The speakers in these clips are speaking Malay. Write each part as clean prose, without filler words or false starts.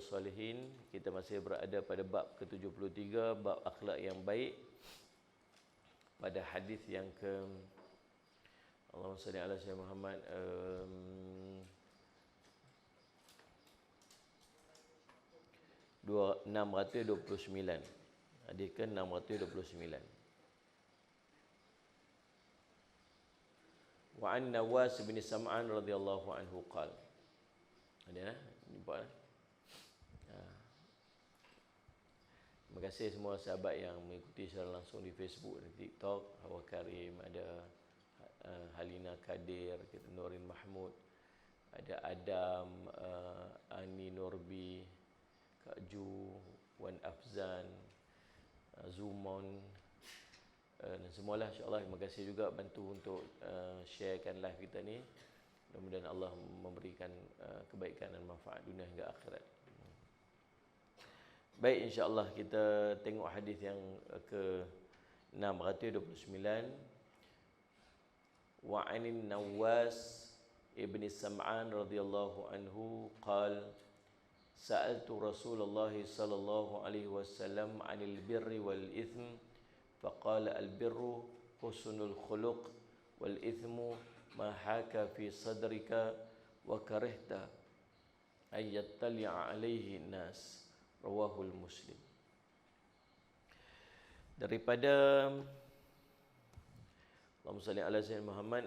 Riyadhus Shalihin. Kita masih berada pada bab ke-73, bab akhlak yang baik. Pada hadis yang ke Allahumma salli ala sayyidina Muhammad 629. Hadis ke 629. Wa an Nawas bin Sam'an radhiyallahu anhu qala. Ada jumpa lah. Terima kasih semua sahabat yang mengikuti secara langsung di Facebook dan TikTok. Hawa Karim, ada Halina Kadir, kita Nurin Mahmud, ada Adam, Ani Nurbi, Kak Ju, Wan Afzan, Zumon, dan semualah, insyaAllah. Terima kasih juga bantu untuk sharekan live kita ni. Mudah-mudahan Allah memberikan kebaikan dan manfaat dunia hingga akhirat. Baik, insyaAllah kita tengok hadis yang ke 629. Wa anin Nawas ibn Sam'an radhiyallahu anhu qala sa'altu Rasulullah sallallahu alaihi wasallam 'anil birri wal ithm faqala al birru husnul khuluq wal ithmu ma haka fi sadrika wa karihta ay yattali'a alaihi nas. Rawahul Muslim. Daripada Allahumma salli ala sayyidina Muhammad,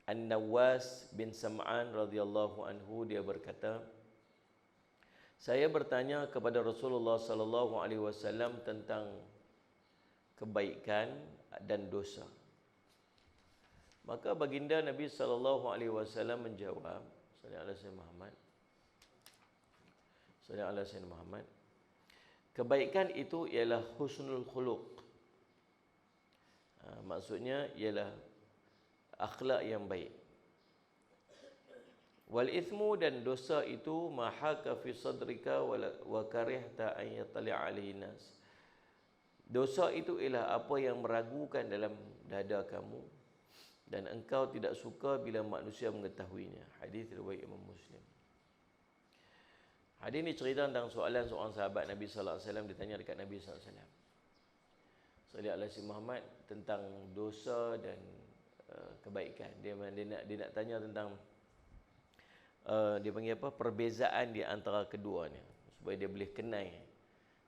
An-Nawas bin Sam'an radhiyallahu anhu, dia berkata, saya bertanya kepada Rasulullah sallallahu alaihi wasallam tentang kebaikan dan dosa. Maka baginda Nabi sallallahu alaihi wasallam menjawab, sallallahu alaihi wasallam Muhammad, sallallahu alaihi wasallam Muhammad, kebaikan itu ialah husnul khuluq. Maksudnya ialah akhlak yang baik. Wal ithmu, dan dosa itu mahaka fi sadrika wa karihta an yatali'a alaihi nas. Dosa itu ialah apa yang meragukan dalam dada kamu dan engkau tidak suka bila manusia mengetahuinya. Hadis riwayat Imam Muslim. Hadis ni cerita tentang soalan seorang sahabat Nabi sallallahu alaihi wasallam, ditanya dekat Nabi sallallahu alaihi wasallam. Sallallahu alaihi wasallam Muhammad, tentang dosa dan kebaikan. Dia nak tanya tentang dia panggil apa? Perbezaan di antara keduanya, supaya dia boleh kenal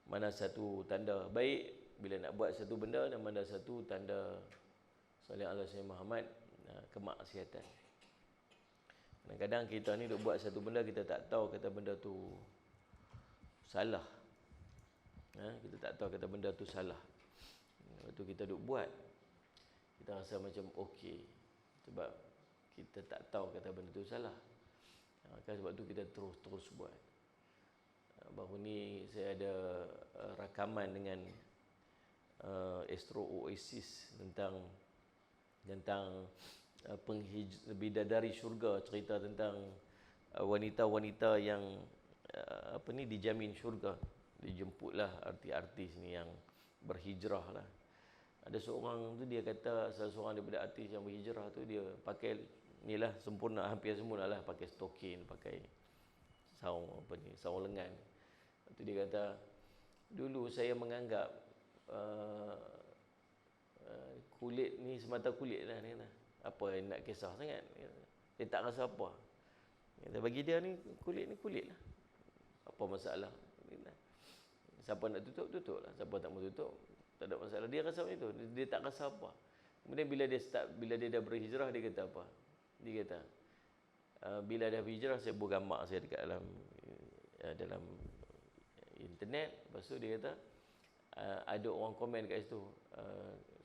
mana satu tanda baik bila nak buat satu benda dan mana satu tanda sallallahu alaihi wasallam Muhammad kemaksiatan. Kadang-kadang kita ni duk buat satu benda, kita tak tahu kata benda tu salah. Kita tak tahu kata benda tu salah. Waktu kita duk buat, kita rasa macam okey, sebab kita tak tahu kata benda tu salah. Kan sebab tu kita terus buat. Baru ni saya ada rakaman dengan Astro Oasis tentang bidadari syurga, cerita tentang wanita-wanita yang dijamin syurga. Dijemputlah artis-artis ni yang berhijrah lah. Ada seorang tu, dia kata salah seorang daripada artis yang berhijrah tu, dia pakai ni lah, sempurna, hampir sempurna lah, pakai stokin, pakai saung lengan. Lepas tu dia kata, dulu saya menganggap kulit ni semata kulit lah, ni lah. Apa yang nak kisah sangat? Dia tak rasa apa. Bagi dia ni kulit lah. Apa masalah? Siapa nak tutup, tutup lah. Siapa tak mau tutup, tak ada masalah. Dia rasa macam tu. Dia tak rasa apa. Kemudian bila dia dah berhijrah, dia kata apa? Dia kata, bila dah berhijrah, saya buat gambar saya dekat dalam internet. Lepas tu dia kata, ada orang komen kat situ,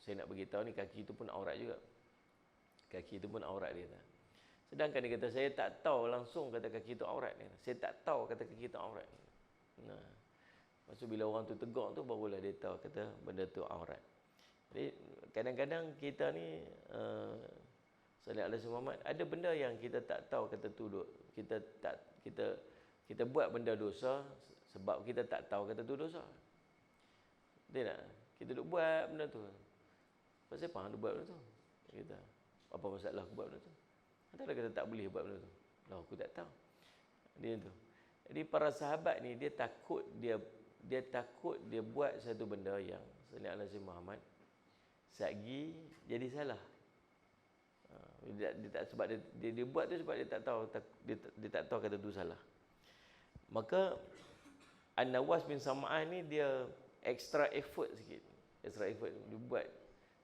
saya nak beritahu ni, kaki tu pun aurat juga. Kaki tu pun aurat, dia kata. Sedangkan dia kata, saya tak tahu langsung kata kaki tu aurat. Dia kata, saya tak tahu kata kaki tu aurat. Lepas tu bila orang tu tegur tu, barulah dia tahu kata benda tu aurat. Jadi kadang-kadang kita ni sallallahu alaihi wasallam, ada benda yang kita tak tahu kata tu kita buat benda dosa sebab kita tak tahu kata tu dosa. Dia nak kita duk buat benda tu. Pasal apa hang duk buat benda tu? Kita apa masalah aku buat benda tu? Antara kata tak boleh buat benda tu. Lah aku tak tahu. Dia tu. Jadi para sahabat ni dia takut dia buat satu benda yang sallallahu alaihi wasallam Muhammad satgi jadi salah. Dia tak sebab dia buat tu sebab dia tak tahu dia tak tahu kata tu salah. Maka An-Nawas bin Sam'an ni dia extra effort sikit. Extra effort dia buat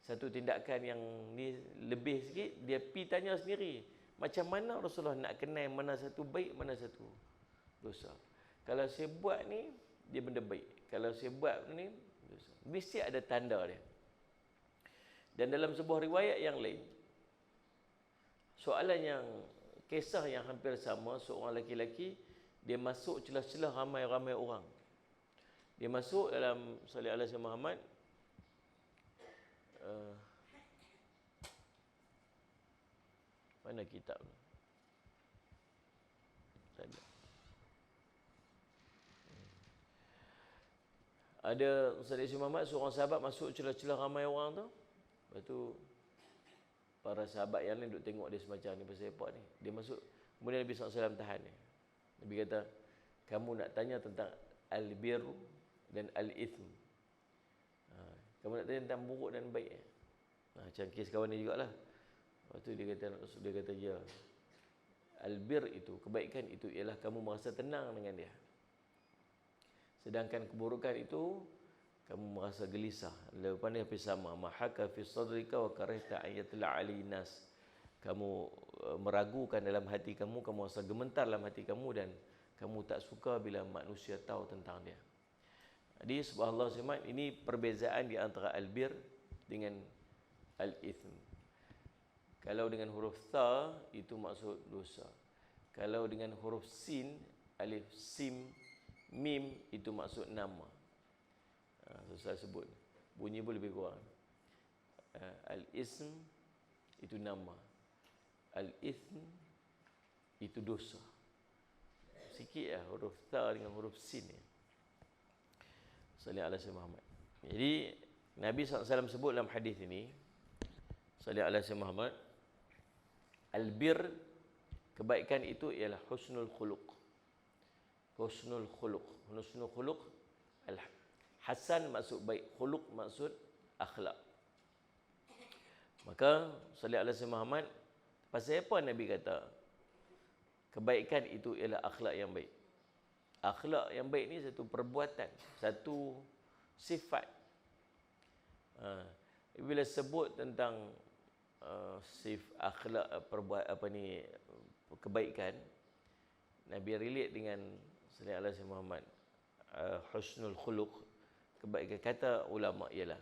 satu tindakan yang ni lebih sikit, dia pi tanya sendiri, macam mana Rasulullah nak kenal mana satu baik, mana satu dosa. Kalau saya buat ni dia benda baik, kalau saya buat ni dosa. Mesti ada tanda dia. Dan dalam sebuah riwayat yang lain, soalan yang kisah yang hampir sama, seorang lelaki dia masuk celah-celah ramai-ramai orang. Dia masuk dalam sallallahu alaihi wasallam Muhammad mana kitab tu? Ada Ustaz Muhammad, seorang sahabat masuk celah-celah ramai orang tu. Lepas tu para sahabat yang lain duduk tengok dia semacam ni, pasal apa ni. Dia masuk, kemudian Nabi SAW tahan dia. Nabi kata, kamu nak tanya tentang al-bir dan al-ithm. Kamu nak tanya tentang buruk dan baik. Macam kes kawan ni jugalah. Lepas tu dia kata ya. Al-bir itu, kebaikan itu ialah kamu merasa tenang dengan dia. Sedangkan keburukan itu kamu merasa gelisah. Lepas ni hampir sama. Mahaka fi sadrika wa karihta ayatla alinas. Kamu meragukan dalam hati kamu, kamu rasa gemetar dalam hati kamu dan kamu tak suka bila manusia tahu tentang dia. Jadi subhanallah semat, ini perbezaan di antara al-bir dengan al-ithm. Kalau dengan huruf tha itu maksud dosa. Kalau dengan huruf sin, alif, sim, mim itu maksud nama. Saya sebut bunyi pun lebih kurang. Al-ism itu nama, al-ithm itu dosa. Sikit lah huruf tha dengan huruf sin ya. Sallallahu alaihi Muhammad. Jadi Nabi SAW sebut dalam hadis ini, sallallahu alaihi Muhammad, al-bir, kebaikan itu ialah husnul khuluq. Husnul khuluq. Husnul khuluq, al-hasan maksud baik, khuluq maksud akhlak. Maka sallallahu alaihi Muhammad, pasal apa Nabi kata kebaikan itu ialah akhlak yang baik? Akhlak yang baik ni satu perbuatan, satu sifat. Bila sebut tentang akhlak kebaikan, Nabi relate dengan sallallahu alaihi Muhammad husnul khuluq, kebaikan. Kata ulama ialah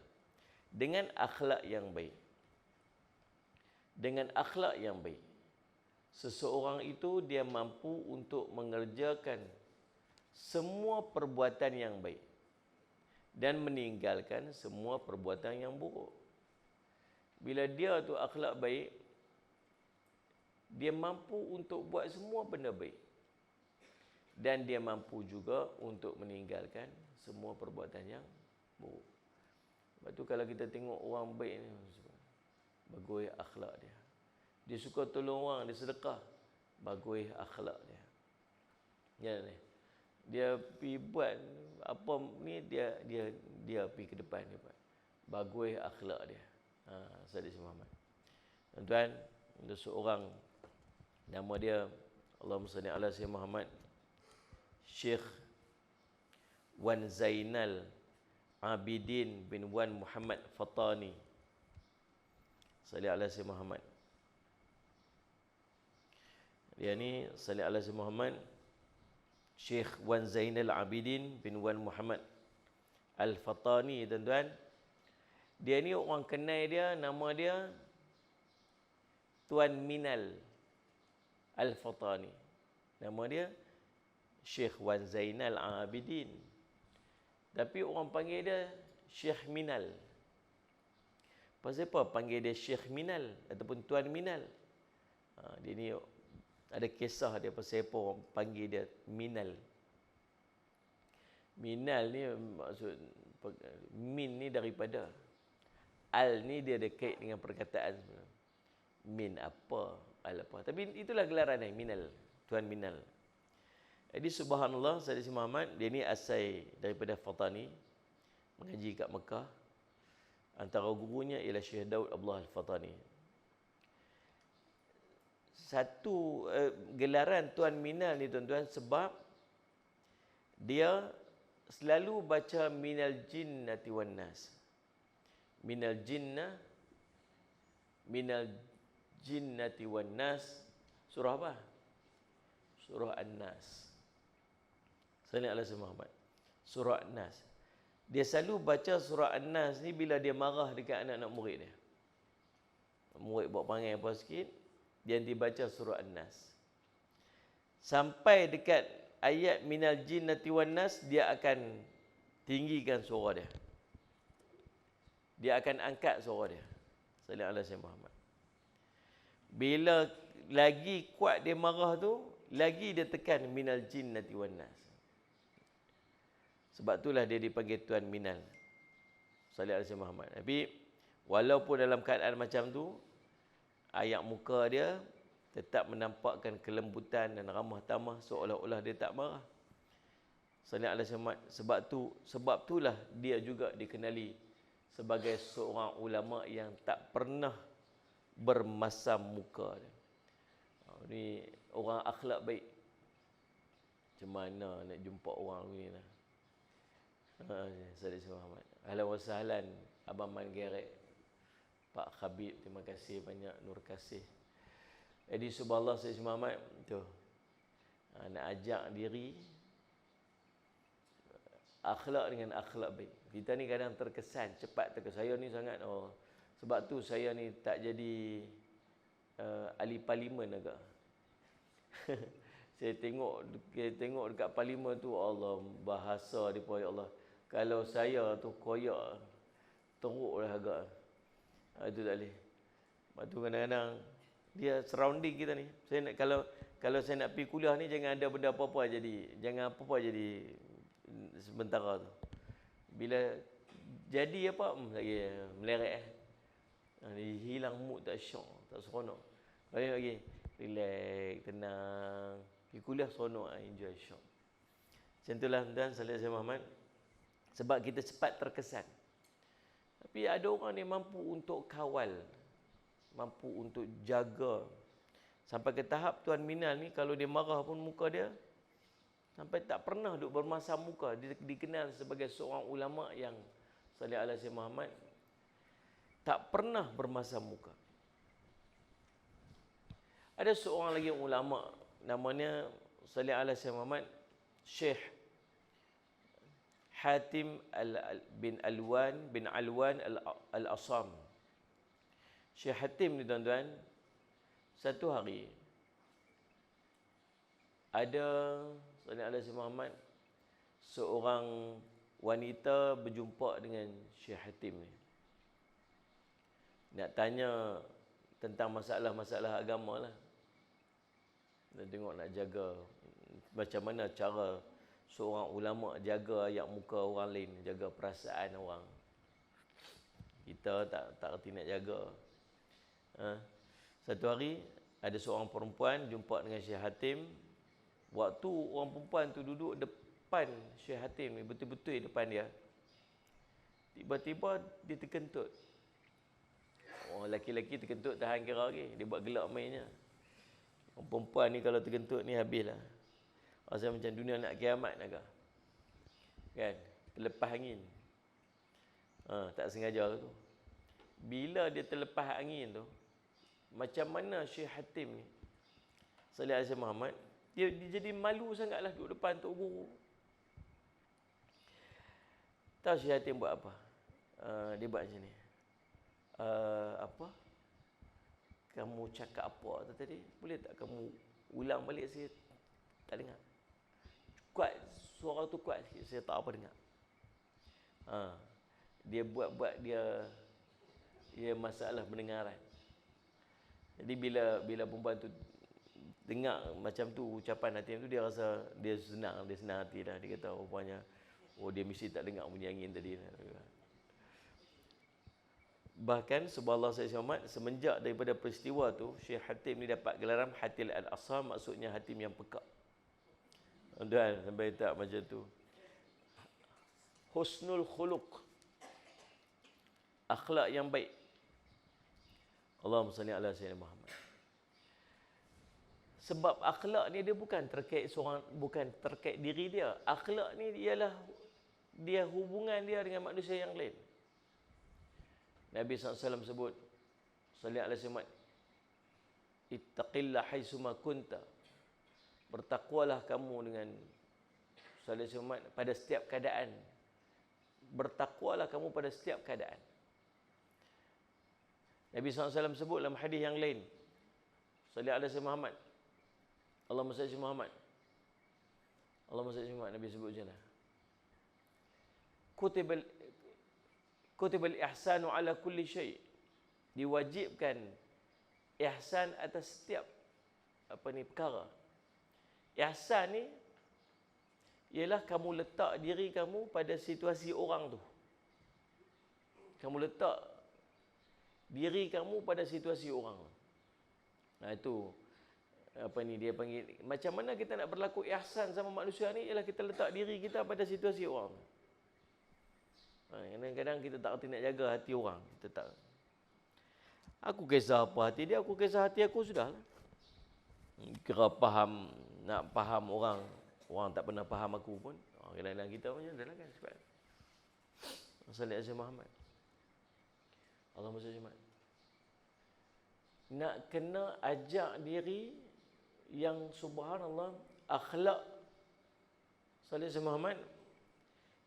dengan akhlak yang baik. Dengan akhlak yang baik, seseorang itu dia mampu untuk mengerjakan semua perbuatan yang baik dan meninggalkan semua perbuatan yang buruk. Bila dia tu akhlak baik, dia mampu untuk buat semua benda baik dan dia mampu juga untuk meninggalkan semua perbuatan yang buruk. Sebab tu kalau kita tengok orang baik ni, bagus akhlak dia. Dia suka tolong orang, dia sedekah, bagus akhlak dia. Ya ni. Dia pergi buat apa ni, dia pergi ke depan dia buat. Bagus akhlak dia. Sahabat Muhammad. Tuan-tuan, ada seorang nama dia, Allahumma salli ala sayyidina Muhammad, Syekh Wan Zainal Abidin bin Wan Muhammad Fatani. Salli ala sayyidina Muhammad. Dia ni salli ala sayyidina Muhammad, Syekh Wan Zainal Abidin bin Wan Muhammad Al-Fatani, tuan-tuan. Dia ni orang kenal dia, nama dia Tuan Minal Al-Fatani. Nama dia Syekh Wan Zainal Abidin. Tapi orang panggil dia Syekh Minal. Pasal apa panggil dia Syekh Minal ataupun Tuan Minal? Dia ni ada kisah dia pasal apa orang panggil dia Minal. Minal ni maksud min ni daripada, al ni dia ada kait dengan perkataan sebenarnya. Min apa, al apa. Tapi itulah gelaran dia, Minal, Tuan Minal. Jadi subhanallah, Sayyid Muhammad, dia ni asal daripada Fatani, mengaji kat Mekah. Antara gurunya ialah Syekh Daud Abdullah Al-Fatani. Satu gelaran Tuan Minal ni tuan-tuan, sebab dia selalu baca minal jinnati wan nas. Minal jinnati wan nas. Surah apa? Surah An-Nas. Sallallahu alaihi Muhammad. Surah An-Nas. Dia selalu baca surah An-Nas ni bila dia marah dekat anak-anak murid dia. Murid buat perangai apa sikit, dia dibaca surah An-Nas. Sampai dekat ayat minal jinnati wan nas, dia akan tinggikan suara dia. Dia akan angkat suara dia. Sallallahu alaihi Muhammad. Bila lagi kuat dia marah tu, lagi dia tekan minal jinnati wan nas. Sebab itulah dia dipanggil Tuan Minal. Sallallahu alaihi Muhammad. Tapi walaupun dalam keadaan macam tu, ayat muka dia tetap menampakkan kelembutan dan ramah tamah, seolah-olah dia tak marah. Sallallahu alaihi Muhammad. Sebab itulah dia juga dikenali sebagai seorang ulama yang tak pernah bermasam muka dia. Ni orang akhlak baik. Macam mana nak jumpa orang ni lah. Saudara Muhammad. Ahlan wa sahlan Abang Man Gerek. Pak Habib, terima kasih banyak, Nur Kasih. Jadi subhanallah Saudara Muhammad tu. Nak ajak diri akhlak dengan akhlak baik. Kita ni kadang terkesan, cepat terkesan. Saya ni sangat sebab tu saya ni tak jadi ahli parlimen agak. Saya tengok dekat parlimen tu, Allah, bahasa dia pun, ya Allah. Kalau saya tu koyak teruk dah agak. Itu tak boleh. Lepas tu kadang-kadang dia surrounding kita ni. Saya nak, kalau saya nak pergi kuliah ni, jangan ada benda apa-apa jadi. Jangan apa-apa jadi sementara tu. Bila jadi apa, lagi melerek hilang mood, tak syok, tak seronok. Lagi relax, tenang. Pergi kuliah seronok, enjoy, syok. Macam itulah tuan Sallallahu Muhammad. Sebab kita cepat terkesan. Tapi ada orang yang mampu untuk kawal, mampu untuk jaga. Sampai ke tahap Tuan Minal ni, kalau dia marah pun muka dia sampai tak pernah duk bermasam muka. Dia dikenal sebagai seorang ulama yang Sallallahu alaihi Muhammad tak pernah bermasam muka. Ada seorang lagi ulama namanya Sallallahu alaihi Muhammad, Syekh Hatim bin Alwan Al-Asam. Syekh Hatim ni tuan-tuan, satu hari ada Sallallahu alaihi Muhammad seorang wanita berjumpa dengan Syekh Hatim ni. Nak tanya tentang masalah-masalah agama lah. Nak tengok, nak jaga macam mana cara seorang ulama jaga ayat muka orang lain, jaga perasaan orang. Kita tak reti nak jaga. Satu hari ada seorang perempuan jumpa dengan Syekh Hatim. Waktu orang perempuan tu duduk depan Syekh Hatim ni, betul-betul depan dia, tiba-tiba dia terkentut. Orang lelaki-lelaki terkentut tahan kira lagi, dia buat gelak mainnya. Orang perempuan ni kalau terkentut ni habislah. Rasa macam dunia nak kiamat agak. Kan? Terlepas angin. Tak sengaja tu. Bila dia terlepas angin tu, macam mana Syekh Hatim ni, Sallallahu alaihi Muhammad, dia jadi malu sangatlah duduk depan Tok Guru. Tahu Syekh Hatim buat apa? Dia buat macam ni. Apa? Kamu cakap apa tadi? Boleh tak kamu ulang balik, saya tak dengar. Kuat, suara tu kuat sikit, saya tak apa dengar. Dia buat dia masalah pendengaran. Jadi bila perempuan tu dengar macam tu ucapan Hatim tu, dia rasa dia senang hati dah. Dia kata rupanya dia mesti tak dengar bunyi angin tadi. Bahkan subhanallah saya selamat, semenjak daripada peristiwa tu, Syekh Hatim ni dapat gelaran Hatil Al-Asam, maksudnya Hatim yang peka. Dan sampai tak macam tu. Husnul khuluq, akhlak yang baik. Allahumma salli ala sayyidina Muhammad. Sebab akhlak ni dia bukan terkait seorang, bukan terkait diri dia. Akhlak ni ialah dia hubungan dia dengan manusia yang lain. Nabi SAW sebut, salli ala sayyidina Muhammad, ittaqillah haitsuma kunta. Bertakwalah kamu dengan salli ala sayyidina Muhammad pada setiap keadaan. Bertakwalah kamu pada setiap keadaan. Nabi SAW sebut dalam hadis yang lain, salli ala sayyidina Muhammad, Allahumma salli ala Muhammad, Allahumma salli ala Muhammad. Nabi sebut macam mana? Kutibal ihsanu ala kulli syai'. Diwajibkan ihsan atas setiap perkara. Ihsan ni ialah kamu letak diri kamu pada situasi orang tu. Kamu letak diri kamu pada situasi orang. Nah itu dia panggil, macam mana kita nak berlaku ihsan sama manusia ni ialah kita letak diri kita pada situasi orang. Kadang-kadang kita tak reti nak jaga hati orang. Kita tak. Aku kisah apa hati dia, aku kisah hati aku, sudahlah. Kira nak faham orang, orang tak pernah faham aku pun. Kadang-kadang kita macam dah kan sebab Sallallahu Alaihi Muhammad. Allahumma salli Muhammad. Nak kena ajak diri yang subhanallah akhlak Sallallahu Alaihi Muhammad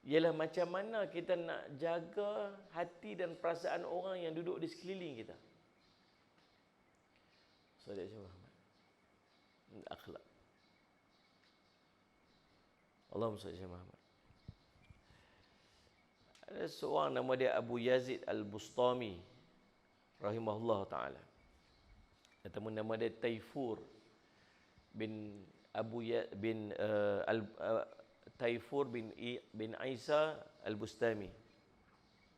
ialah macam mana kita nak jaga hati dan perasaan orang yang duduk di sekeliling kita. Sallallahu Alaihi Muhammad. Akhlak. Allahumma salli ala Muhammad. Ada seorang nama dia Abu Yazid Al-Bustami rahimahullah taala. Ataupun nama dia Taifur bin Taifur bin Isa Al-Bustami.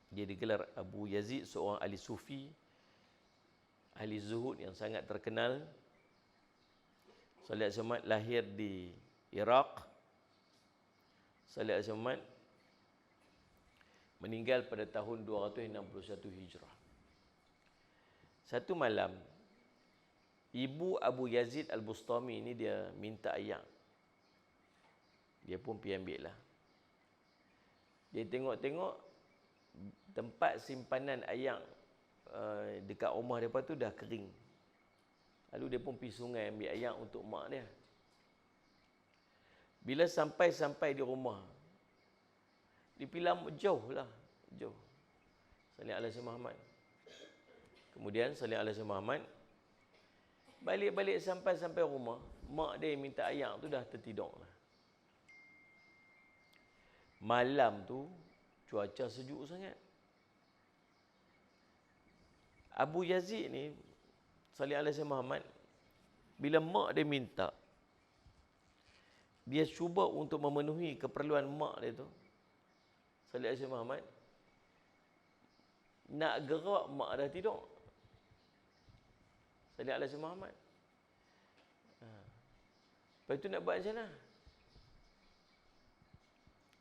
Dia digelar Abu Yazid, seorang ahli sufi, ahli zuhud yang sangat terkenal. Sallallahu Alaihi Wasallam lahir di Iraq. Sallallahu Alaihi Wasallam meninggal pada tahun 261 Hijrah. Satu malam, ibu Abu Yazid Al-Bustami ini dia minta ayam. Dia pun pergi ambil lah. Dia tengok-tengok tempat simpanan ayam dekat rumah dia tu dah kering. Lalu dia pun pergi sungai ambil ayam untuk mak dia. Bila sampai di rumah, dipilam jauh. Sallallahu Alaihi Muhammad. Kemudian Sallallahu Alaihi Muhammad balik sampai rumah, mak dia minta ayam tu dah tertidur lah. Malam tu cuaca sejuk sangat. Abu Yazid ni Sallallahu Alaihi Muhammad, bila mak dia minta, dia cuba untuk memenuhi keperluan mak dia tu. Sallallahu Alaihi Muhammad nak gerak, mak dah tidur. Sallallahu Alaihi Muhammad. Lepas tu nak buat macam mana?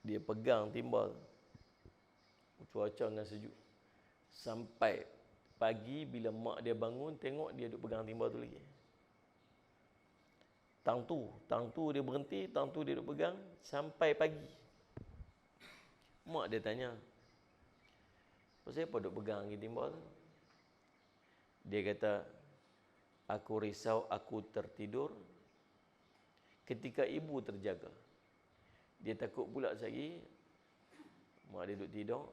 Dia pegang timbal. Cuaca dengan sejuk. Sampai pagi bila mak dia bangun, tengok dia duduk pegang timbal tu lagi. Tang tu dia berhenti, tang tu dia duduk pegang sampai pagi. Mak dia tanya, pasal apa duduk pegang lagi timbal tu? Dia kata, aku risau aku tertidur ketika ibu terjaga. Dia takut pula lagi mak dia duduk tidur,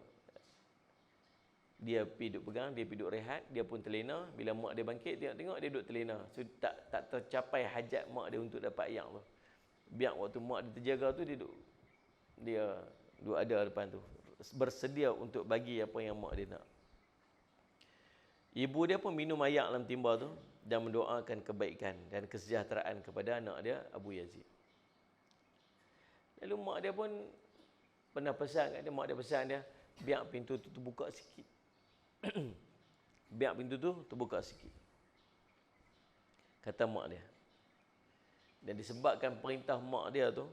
dia pergi duduk pegang, dia pergi duduk rehat, dia pun terlena. Bila mak dia bangkit, tengok dia duduk terlena. So tak tercapai hajat mak dia untuk dapat ayam tu. Biar waktu mak dia terjaga tu, dia duduk ada depan tu, bersedia untuk bagi apa yang mak dia nak. Ibu dia pun minum air dalam timba tu dan mendoakan kebaikan dan kesejahteraan kepada anak dia Abu Yazid. Lalu mak dia pun pernah pesan kat dia, mak dia pesan dia, biar pintu tu terbuka sikit. Biar pintu tu terbuka sikit, kata mak dia. Dan disebabkan perintah mak dia tu,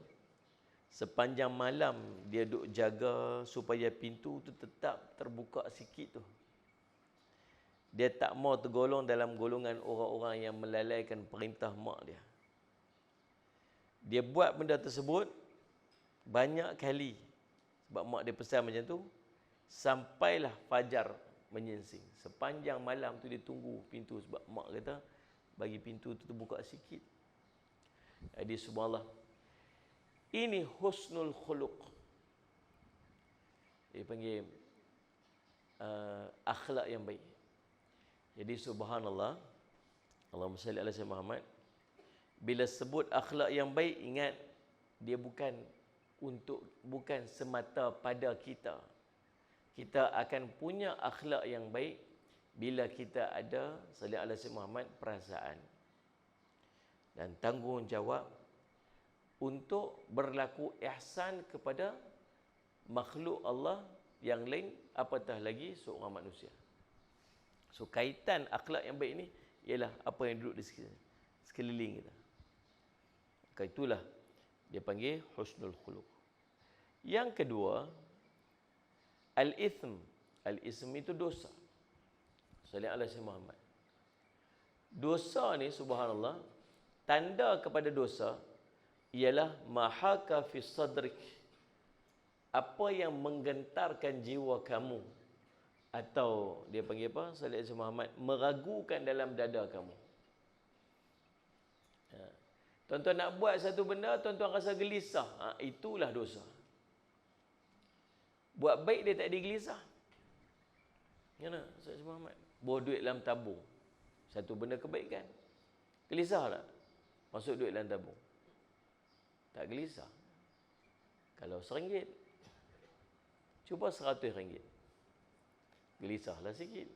Sepanjang malam dia duk jaga supaya pintu tu tetap terbuka sikit tu. Dia tak mau tergolong dalam golongan orang-orang yang melalaikan perintah mak dia. Dia buat benda tersebut banyak kali. Sebab mak dia pesan macam tu, sampailah fajar menyingsing. Sepanjang malam tu dia tunggu pintu sebab mak kata bagi pintu tu terbuka sikit. Jadi subhanallah, ini husnul khuluq. Dia panggil akhlak yang baik. Jadi subhanallah, Allahumma salli ala sayyidina Muhammad. Bila sebut akhlak yang baik, ingat dia bukan semata pada kita. Kita akan punya akhlak yang baik bila kita ada salli ala sayyidina Muhammad perasaan dan tanggungjawab untuk berlaku ihsan kepada makhluk Allah yang lain, apatah lagi seorang manusia. So kaitan akhlak yang baik ni ialah apa yang duduk di sekeliling kita. Maka itulah dia panggil husnul khuluq. Yang kedua, al-ithm. Al-ithm itu dosa. Sallallahu alaihi Muhammad. Dosa ni subhanallah, tanda kepada dosa ialah mahaka fi sadrik. Apa yang menggentarkan jiwa kamu, atau dia panggil apa? Sallallahu alaihi Muhammad, meragukan dalam dada kamu. Tuan-tuan nak buat satu benda, tuan-tuan rasa gelisah. Itulah dosa. Buat baik dia tak digelisah. Mana? Sallallahu alaihi Muhammad. Bawa duit dalam tabung. Satu benda kebaikan. Gelisah tak? Masuk duit dalam tabung. Tak gelisah. Kalau RM1, cuba RM100. Gelisahlah sikit.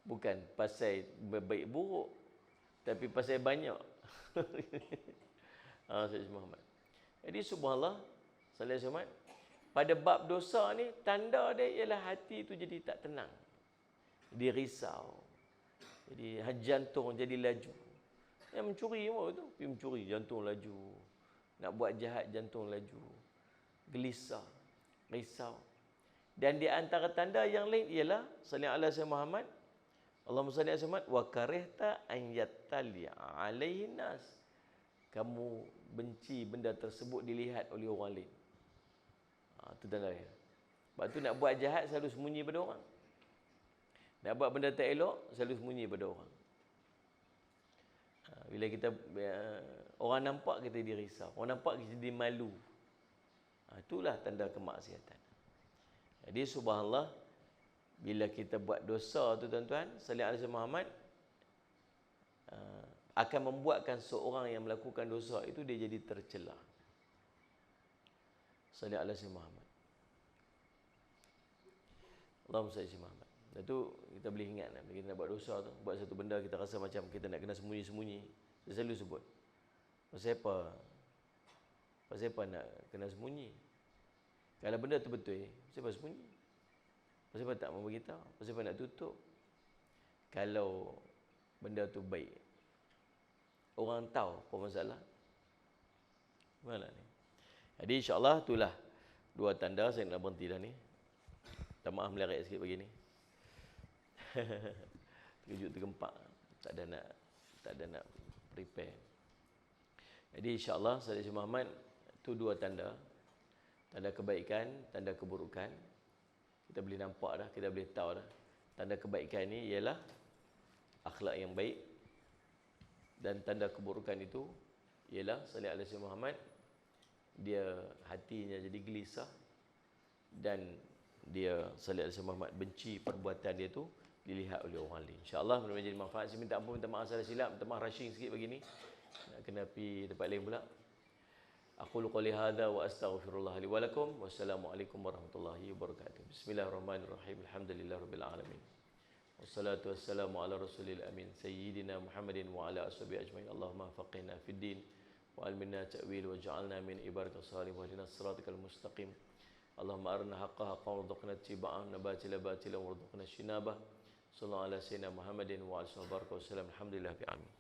Bukan pasal baik buruk, tapi pasal banyak. Sayyidina Muhammad. Jadi subhanallah, sallallahu alaihi wasallam, pada bab dosa ni, tanda dia ialah hati tu jadi tak tenang. Dia risau. Jadi jantung jadi laju. Yang mencuri semua tu, pergi mencuri, jantung laju. Nak buat jahat, jantung laju. Gelisah, risau. Dan di antara tanda yang lain ialah sallallahu alaihi wasallam Muhammad, Allahumma salli ala Muhammad, wa karihta an yattali alaihi nas. Kamu benci benda tersebut dilihat oleh orang lain. Itu tanda dia. Sebab tu nak buat jahat selalu sembunyi pada orang. Nak buat benda tak elok selalu sembunyi pada orang. Bila kita orang nampak kita dirisau, orang nampak kita dimalu. Itulah tanda kemaksiatan. Jadi subhanallah, bila kita buat dosa tu tuan-tuan, sallallahu alaihi Muhammad, akan membuatkan seorang yang melakukan dosa itu dia jadi tercela. Sallallahu alaihi Muhammad. Allahumma salli ala Muhammad. Itu kita boleh ingat bila kita nak buat dosa tu, buat satu benda kita rasa macam kita nak kena sembunyi-sembunyi. Saya selalu sebut. Pasal apa? Pasal apa nak kena sembunyi? Kalau benda tu betul, pasal apa sembunyi? Pasal apa tak mau beritahu? Pasal apa nak tutup? Kalau benda tu baik, orang tahu apa masalah? Mana ni? Jadi insya-Allah itulah dua tanda. Saya nak berhenti dah ni. Tak maaf melarat sikit pagi ni. Terkejut tergempak. Tak ada nak prepare. Jadi insya-Allah Sayyidina Muhammad itu dua tanda. Tanda kebaikan, tanda keburukan. Kita boleh nampak dah, kita boleh tahu dah. Tanda kebaikan ni ialah akhlak yang baik, dan tanda keburukan itu ialah sallallahu alaihi Muhammad, dia hatinya jadi gelisah, dan dia sallallahu alaihi Muhammad benci perbuatan dia tu dilihat oleh orang lain. Insya-Allah mudah-mudahan jadi manfaat. Saya minta ampun, minta maaf salah silap, minta maaf rushing sikit pagi ni. Nak kena pergi tempat lain pula. Aqulu qouli hadza wa astaghfirullah li wa lakum. Wassalamualaikum warahmatullahi wabarakatuh. Bismillahirrahmanirrahim. Alhamdulillahirabbil alamin. Wassalatu wassalamu ala rasulil amin sayyidina Muhammadin wa ala ashabihi ajmain. Allahumma faqihna fid din wa allimna ta'wil wa ja'alna min ibadika salihin wa ihdinas siratal mustaqim. Allahumma arina haqqaha warzuqna ittiba'ah wa batila batila warzuqna shinabah. Sallallahu ala sayyidina Muhammadin wa ala alihi wa sallam. Alhamdulillah bi amin.